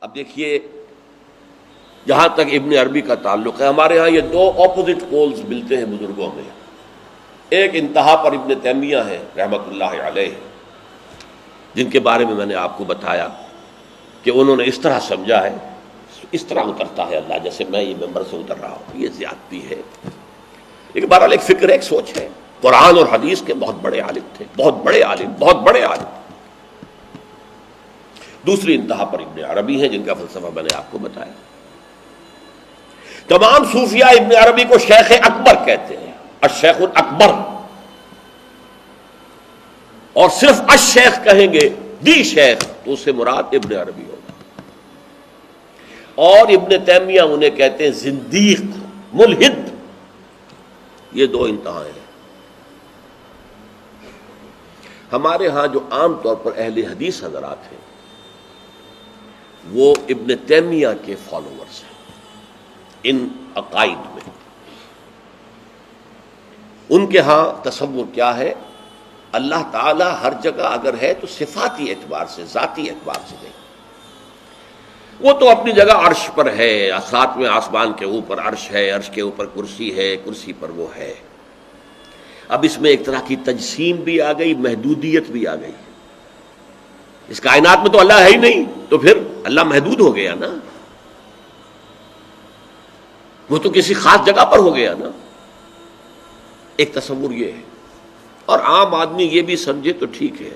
اب دیکھیے جہاں تک ابن عربی کا تعلق ہے، ہمارے ہاں یہ دو اپوزٹ پولز ملتے ہیں بزرگوں میں. ایک انتہا پر ابن تیمیہ ہے رحمۃ اللہ علیہ، جن کے بارے میں نے آپ کو بتایا کہ انہوں نے اس طرح سمجھا ہے، اس طرح اترتا ہے اللہ جیسے میں یہ ممبر سے اتر رہا ہوں، یہ زیادتی ہے. لیکن بہرحال ایک فکر ہے، ایک سوچ ہے. قرآن اور حدیث کے بہت بڑے عالم تھے، بہت بڑے عالم، بہت بڑے عالم. دوسری انتہا پر ابن عربی ہیں جن کا فلسفہ میں نے آپ کو بتایا. تمام صوفیاء ابن عربی کو شیخ اکبر کہتے ہیں، الشیخ الاکبر، اور صرف الشیخ کہیں گے، دی شیخ، تو اس سے مراد ابن عربی ہوگا. اور ابن تیمیہ انہیں کہتے ہیں زندیق، ملحد. یہ دو انتہائیں ہیں. ہمارے ہاں جو عام طور پر اہل حدیث حضرات ہیں وہ ابن تیمیہ کے فالوورز ہیں ان عقائد میں. ان کے ہاں تصور کیا ہے؟ اللہ تعالی ہر جگہ اگر ہے تو صفاتی اعتبار سے، ذاتی اعتبار سے نہیں. وہ تو اپنی جگہ عرش پر ہے، ساتویں آسمان کے اوپر عرش ہے، عرش کے اوپر کرسی ہے، کرسی پر وہ ہے. اب اس میں ایک طرح کی تجسیم بھی آ گئی، محدودیت بھی آ گئی. اس کائنات میں تو اللہ ہے ہی نہیں، تو پھر اللہ محدود ہو گیا نا، وہ تو کسی خاص جگہ پر ہو گیا نا. ایک تصور یہ ہے. اور عام آدمی یہ بھی سمجھے تو ٹھیک ہے،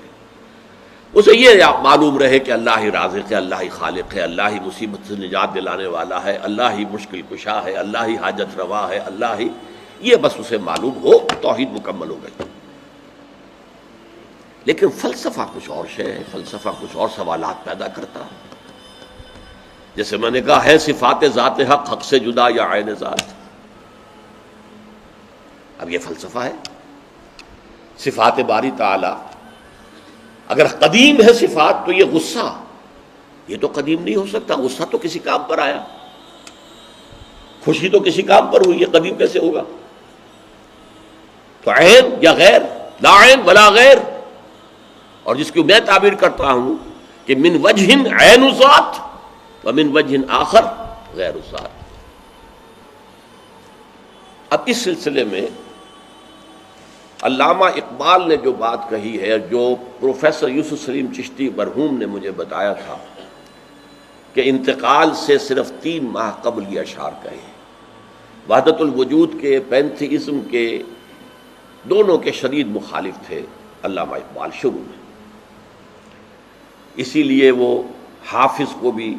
اسے یہ معلوم رہے کہ اللہ ہی رازق ہے، اللہ ہی خالق ہے، اللہ ہی مصیبت سے نجات دلانے والا ہے، اللہ ہی مشکل کشا ہے، اللہ ہی حاجت روا ہے، اللہ ہی، یہ بس اسے معلوم ہو، توحید مکمل ہو گئی. لیکن فلسفہ کچھ اور شے ہے، فلسفہ کچھ اور سوالات پیدا کرتا ہے. جیسے میں نے کہا ہے صفات ذات حق حق سے جدا یا عین ذات. اب یہ فلسفہ ہے. صفات باری تعالی اگر قدیم ہے صفات تو یہ غصہ، یہ تو قدیم نہیں ہو سکتا. غصہ تو کسی کام پر آیا، خوشی تو کسی کام پر ہوئی، یہ قدیم کیسے ہوگا؟ تو عین یا غیر، لا عین ولا غیر. اور جس کو میں تعبیر کرتا ہوں کہ من وجہ عین ذات ومن وجہ آخر غیر ذات. اب اس سلسلے میں علامہ اقبال نے جو بات کہی ہے، جو پروفیسر یوسف سلیم چشتی مرحوم نے مجھے بتایا تھا کہ انتقال سے صرف 3 ماہ قبل یہ اشعار کہے. وحدت الوجود کے، پینتھیزم کے، دونوں کے شدید مخالف تھے علامہ اقبال شروع میں. اسی لیے وہ حافظ کو بھی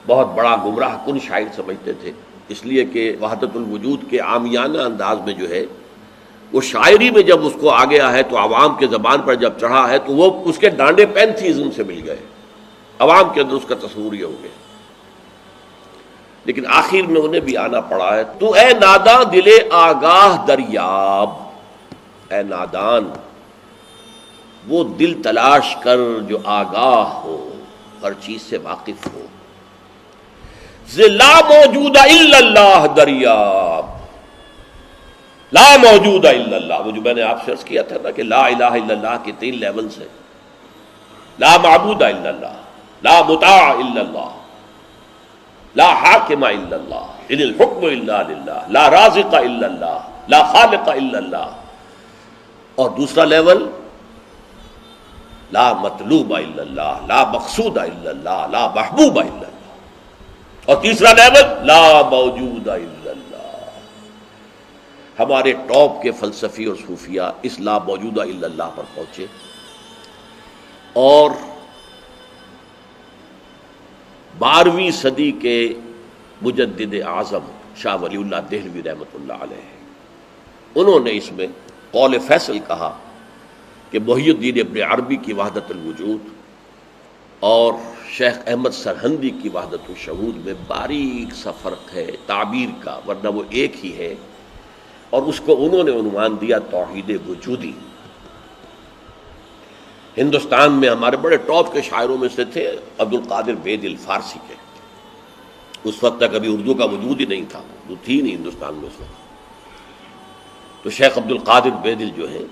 بہت بڑا گمراہ کن شاعر سمجھتے تھے، اس لیے کہ وحدت الوجود کے عامیانہ انداز میں جو ہے وہ شاعری میں جب اس کو آ گیا ہے تو عوام کے زبان پر جب چڑھا ہے تو وہ اس کے ڈانڈے پینتھیزم سے مل گئے، عوام کے اندر اس کا تصور یہ ہو گیا. لیکن آخر میں انہیں بھی آنا پڑا ہے. تو اے ناداں دل آگاہ دریاب، اے نادان وہ دل تلاش کر جو آگاہ ہو، ہر چیز سے واقف ہو. لا موجود الا اللہ دریاب، لا موجود الا اللہ. وہ جو میں نے آپ سے عرض کیا تھا نا کہ لا الہ الا اللہ کے 3 لیولز ہیں. لا معبود الا اللہ، لا مطاع الا اللہ، لا حاکم الا اللہ، ان الحکم الا للہ، لا رازق الا اللہ، لا خالق الا اللہ. اور دوسرا لیول لا مطلوب الا اللہ، لا مقصود الا اللہ، لا محبوب الا اللہ. اور تیسرا لیول لا موجود الا اللہ. ہمارے ٹاپ کے فلسفی اور صوفیاء اس لا موجودہ الا اللہ پر پہنچے. اور 12ویں صدی کے مجدد اعظم شاہ ولی اللہ دہلوی رحمۃ اللہ علیہ، انہوں نے اس میں قول فیصل کہا کہ محی الدین ابن عربی کی وحدت الوجود اور شیخ احمد سرہندی کی وحدت الشہود میں باریک سا فرق ہے تعبیر کا، ورنہ وہ ایک ہی ہے. اور اس کو انہوں نے عنوان دیا توحید وجودی. ہندوستان میں ہمارے بڑے ٹاپ کے شاعروں میں سے تھے عبد القادر بید الفارسی کے. اس وقت تک ابھی اردو کا وجود ہی نہیں تھا، اردو تھی نہیں ہندوستان میں اس وقت. تو شیخ عبد القادر بیدل جو ہیں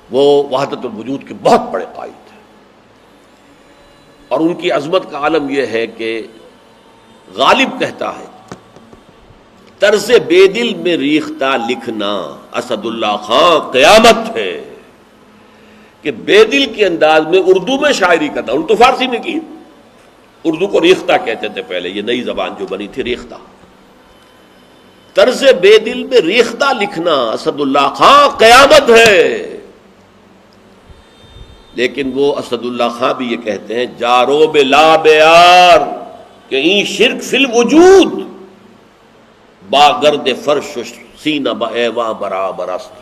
وہ وحدت الوجود کے بہت بڑے قائد تھے. اور ان کی عظمت کا عالم یہ ہے کہ غالب کہتا ہے طرز بے دل میں ریختہ لکھنا اسد اللہ خان قیامت ہے، کہ بے دل کے انداز میں اردو میں شاعری کرتا، ان تو فارسی میں کی، اردو کو ریختہ کہتے تھے پہلے، یہ نئی زبان جو بنی تھی ریختہ، طرز بے دل میں ریختہ لکھنا اسد اللہ خان قیامت ہے۔ لیکن وہ اسد اللہ خان بھی یہ کہتے ہیں جارو بلا بیار کہ این شرک فی الوجود با گرد فرش سینہ با ایواں برابر است۔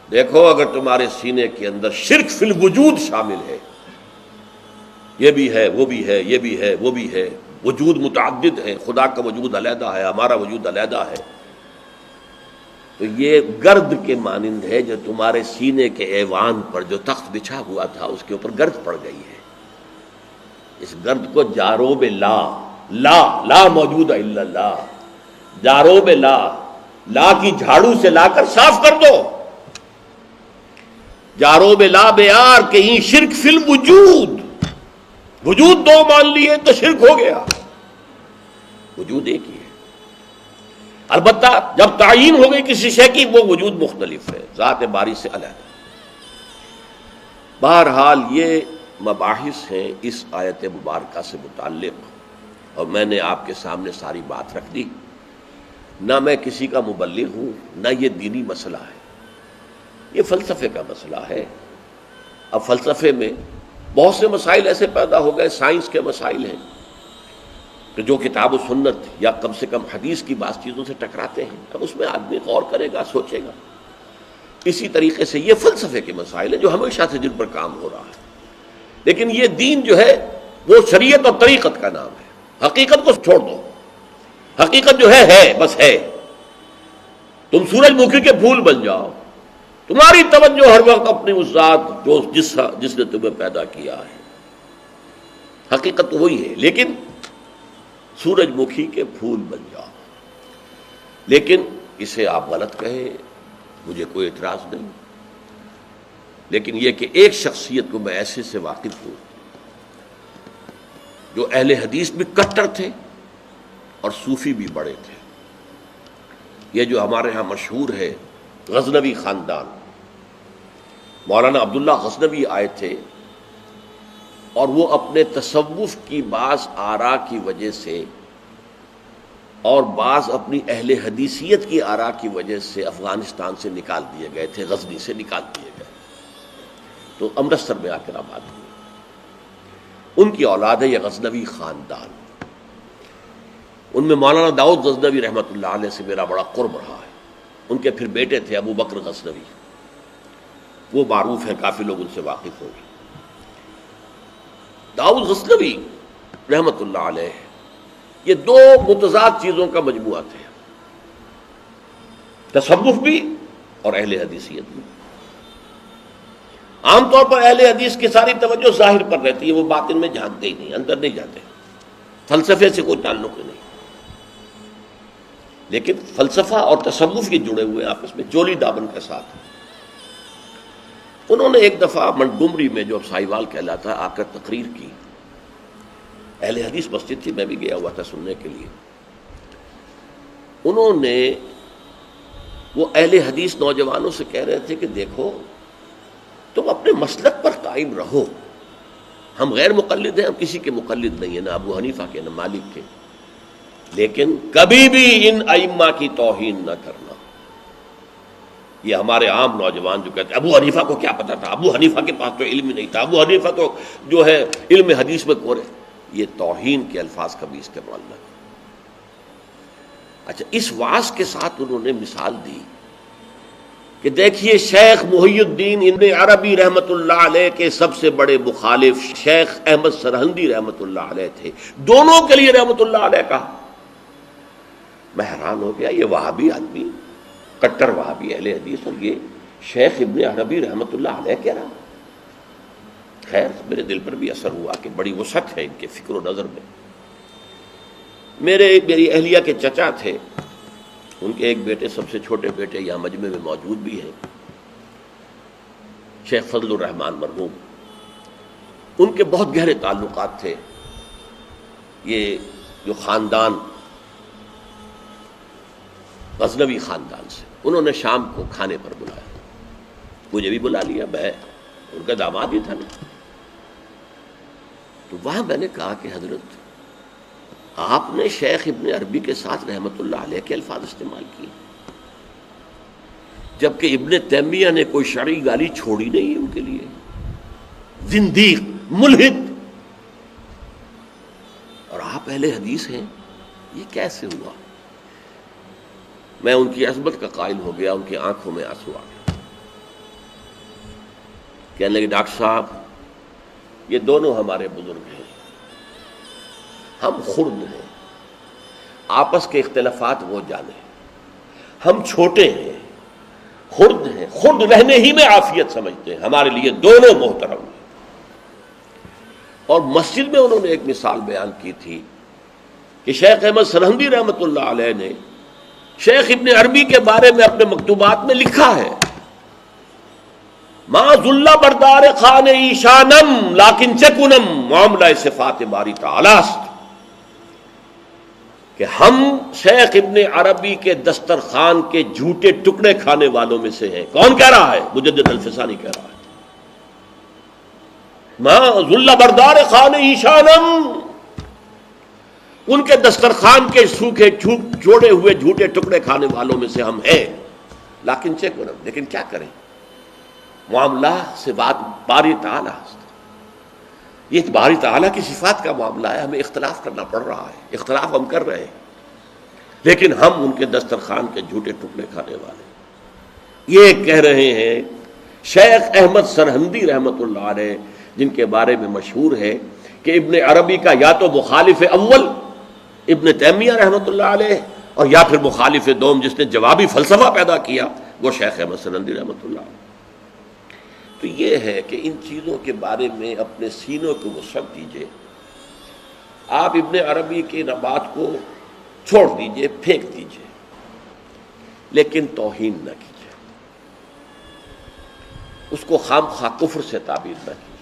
دیکھو اگر تمہارے سینے کے اندر شرک فی الوجود شامل ہے، یہ بھی ہے وہ بھی ہے یہ بھی ہے وہ بھی ہے، وجود متعدد ہے، خدا کا وجود علیحدہ ہے، ہمارا وجود علیحدہ ہے، تو یہ گرد کے مانند ہے جو تمہارے سینے کے ایوان پر جو تخت بچھا ہوا تھا اس کے اوپر گرد پڑ گئی ہے۔ اس گرد کو جاروب لا، لا موجود ہے الا اللہ، جاروب لا کی جھاڑو سے لا کر صاف کر دو، جاروب لا بیار کہ یہ شرک فی الوجود، وجود دو مان لیے تو شرک ہو گیا، وجود ایک ہی ہے۔ البتہ جب تعین ہو گئی کسی شے کی وہ وجود مختلف ہے، ذات باری سے علیحدہ۔ بہرحال یہ مباحث ہیں اس آیت مبارکہ سے متعلق، اور میں نے آپ کے سامنے ساری بات رکھ دی۔ نہ میں کسی کا مبلغ ہوں، نہ یہ دینی مسئلہ ہے، یہ فلسفے کا مسئلہ ہے۔ اب فلسفے میں بہت سے مسائل ایسے پیدا ہو گئے، سائنس کے مسائل ہیں کہ جو کتاب و سنت یا کم سے کم حدیث کی بعض چیزوں سے ٹکراتے ہیں، اب اس میں آدمی غور کرے گا، سوچے گا۔ اسی طریقے سے یہ فلسفے کے مسائل ہیں جو ہمیشہ سے جن پر کام ہو رہا ہے، لیکن یہ دین جو ہے وہ شریعت اور طریقت کا نام ہے۔ حقیقت کو چھوڑ دو، حقیقت جو ہے بس ہے۔ تم سورج مکھی کے پھول بن جاؤ، تمہاری توجہ ہر وقت اپنی اس ذات جو جس نے تمہیں پیدا کیا ہے، حقیقت تو وہی ہے، لیکن سورج مکھی کے پھول بن جاؤ۔ لیکن اسے آپ غلط کہیں، مجھے کوئی اعتراض نہیں، لیکن یہ کہ ایک شخصیت کو میں ایسے سے واقف ہوں جو اہل حدیث بھی کٹر تھے اور صوفی بھی بڑے تھے۔ یہ جو ہمارے ہاں مشہور ہے غزنوی خاندان، مولانا عبداللہ غزنوی آئے تھے اور وہ اپنے تصوف کی بعض آراء کی وجہ سے اور بعض اپنی اہل حدیثیت کی آراء کی وجہ سے افغانستان سے نکال دیے گئے تھے، غزنی سے نکال دیے گئے، تو امرتسر میں آ کر آباد ہوئے۔ ان کی اولاد ہے یہ غزنوی خاندان۔ ان میں مولانا داؤد غزنوی رحمۃ اللہ علیہ سے میرا بڑا قرب رہا ہے۔ ان کے پھر بیٹے تھے ابو بکر غزنوی، وہ معروف ہیں، کافی لوگ ان سے واقف ہوں گے۔ داؤد غزنوی رحمۃ اللہ علیہ یہ دو متضاد چیزوں کا مجموعہ تھے، تصوف بھی اور اہل حدیثیت بھی۔ عام طور پر اہل حدیث کی ساری توجہ ظاہر پر رہتی ہے، وہ باطن میں جھانکتے ہی نہیں، اندر نہیں جاتے، فلسفے سے کوئی تعلق ہی نہیں۔ لیکن فلسفہ اور تصوف یہ جڑے ہوئے آپس میں چولی دامن کے ساتھ۔ انہوں نے ایک دفعہ منٹگمری میں جو اب سائیوال کہلاتا ہے آ کر تقریر کی، اہل حدیث مسجد تھی، میں بھی گیا ہوا تھا سننے کے لیے۔ انہوں نے وہ اہل حدیث نوجوانوں سے کہہ رہے تھے کہ دیکھو تم اپنے مسلک پر قائم رہو، ہم غیر مقلد ہیں، ہم کسی کے مقلد نہیں ہیں، نہ ابو حنیفہ کے نہ مالک کے، لیکن کبھی بھی ان ائمہ کی توہین نہ کرنا۔ یہ ہمارے عام نوجوان جو کہتے ہیں ابو حنیفہ کو کیا پتا تھا، ابو حنیفہ کے پاس تو علم ہی نہیں تھا، ابو حنیفہ تو جو ہے علم حدیث میں کورے، یہ توہین کے الفاظ کبھی استعمال نہ کریں۔ اچھا، اس واعظ کے ساتھ انہوں نے مثال دی کہ دیکھیے شیخ محی الدین ابن عربی رحمۃ اللہ علیہ کے سب سے بڑے مخالف شیخ احمد سرہندی رحمۃ اللہ علیہ تھے، دونوں کے لیے رحمۃ اللہ علیہ کہا۔ میں حیران ہو گیا، یہ وہابی آدمی، کٹر وہابی اہل حدیث، اور یہ شیخ ابن عربی رحمۃ اللہ علیہ کہہ رہا۔ خیر میرے دل پر بھی اثر ہوا کہ بڑی وسعت ہے ان کے فکر و نظر میں۔ میری اہلیہ کے چچا تھے، ان کے ایک بیٹے، سب سے چھوٹے بیٹے یہاں مجمع میں موجود بھی ہیں، شیخ فضل الرحمان مرحوم۔ ان کے بہت گہرے تعلقات تھے یہ جو خاندان غزنوی خاندان سے. انہوں نے شام کو کھانے پر بلایا، مجھے بھی بلا لیا، میں ان کا داماد ہی تھا نا. تو وہاں میں نے کہا کہ حضرت آپ نے شیخ ابن عربی کے ساتھ رحمت اللہ علیہ کے الفاظ استعمال کیے، جبکہ ابن تیمیہ نے کوئی شرعی گالی چھوڑی نہیں ان کے لیے. زندیق، ملحد، اور آپ اہل حدیث ہیں، یہ کیسے ہوا؟ میں ان کی عظمت کا قائل ہو گیا، ان کی آنکھوں میں آنسو آ گیا. کہنے لگے ڈاکٹر صاحب یہ دونوں ہمارے بزرگ ہیں، ہم خرد ہیں، آپس کے اختلافات وہ جانے، ہم چھوٹے ہیں، خرد ہیں، خرد رہنے ہی میں عافیت سمجھتے ہیں، ہمارے لیے دونوں محترم ہیں. اور مسجد میں انہوں نے ایک مثال بیان کی تھی کہ شیخ احمد سرہندی رحمۃ اللہ علیہ نے شیخ ابن عربی کے بارے میں اپنے مکتوبات میں لکھا ہے، ما ذل بردار خان ایشانم لیکن چکنم معاملہ صفات باری تعالی است، کہ ہم شیخ ابن عربی کے دسترخوان کے جھوٹے ٹکڑے کھانے والوں میں سے ہیں. کون کہہ رہا ہے؟ مجدد الفسانی کہہ رہا ہے. ما ذل بردار خان ایشانم، ان کے دسترخوان کے سوکھے جوڑے ہوئے جھوٹے ٹکڑے کھانے والوں میں سے ہم ہیں. لیکن چکنم، لیکن کیا کریں، معاملہ سے بات باری تعالی است. یہ باری تعالیٰ کی صفات کا معاملہ ہے، ہمیں اختلاف کرنا پڑ رہا ہے، اختلاف ہم کر رہے ہیں، لیکن ہم ان کے دسترخوان کے جھوٹے ٹکڑے کھانے والے. یہ کہہ رہے ہیں شیخ احمد سرہندی رحمۃ اللہ علیہ، جن کے بارے میں مشہور ہے کہ ابن عربی کا یا تو مخالف اول ابن تیمیہ رحمۃ اللہ علیہ، اور یا پھر مخالف دوم جس نے جوابی فلسفہ پیدا کیا وہ شیخ احمد سرہندی رحمۃ اللہ علیہ. تو یہ ہے کہ ان چیزوں کے بارے میں اپنے سینوں کو وسعت دیجیے. آپ ابن عربی کی بات کو چھوڑ دیجیے، پھینک دیجیے، لیکن توہین نہ کیجیے، اس کو خام خواہ کفر سے تعبیر نہ کیجیے.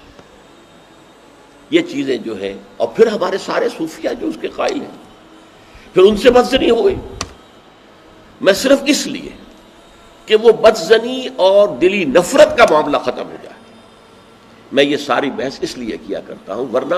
یہ چیزیں جو ہیں، اور پھر ہمارے سارے صوفیہ جو اس کے قائل ہیں، پھر ان سے بدزنی ہو گئی. میں صرف اس لیے کہ وہ بدزنی اور دلی نفرت کا معاملہ ختم ہو جائے، میں یہ ساری بحث اس لیے کیا کرتا ہوں، ورنہ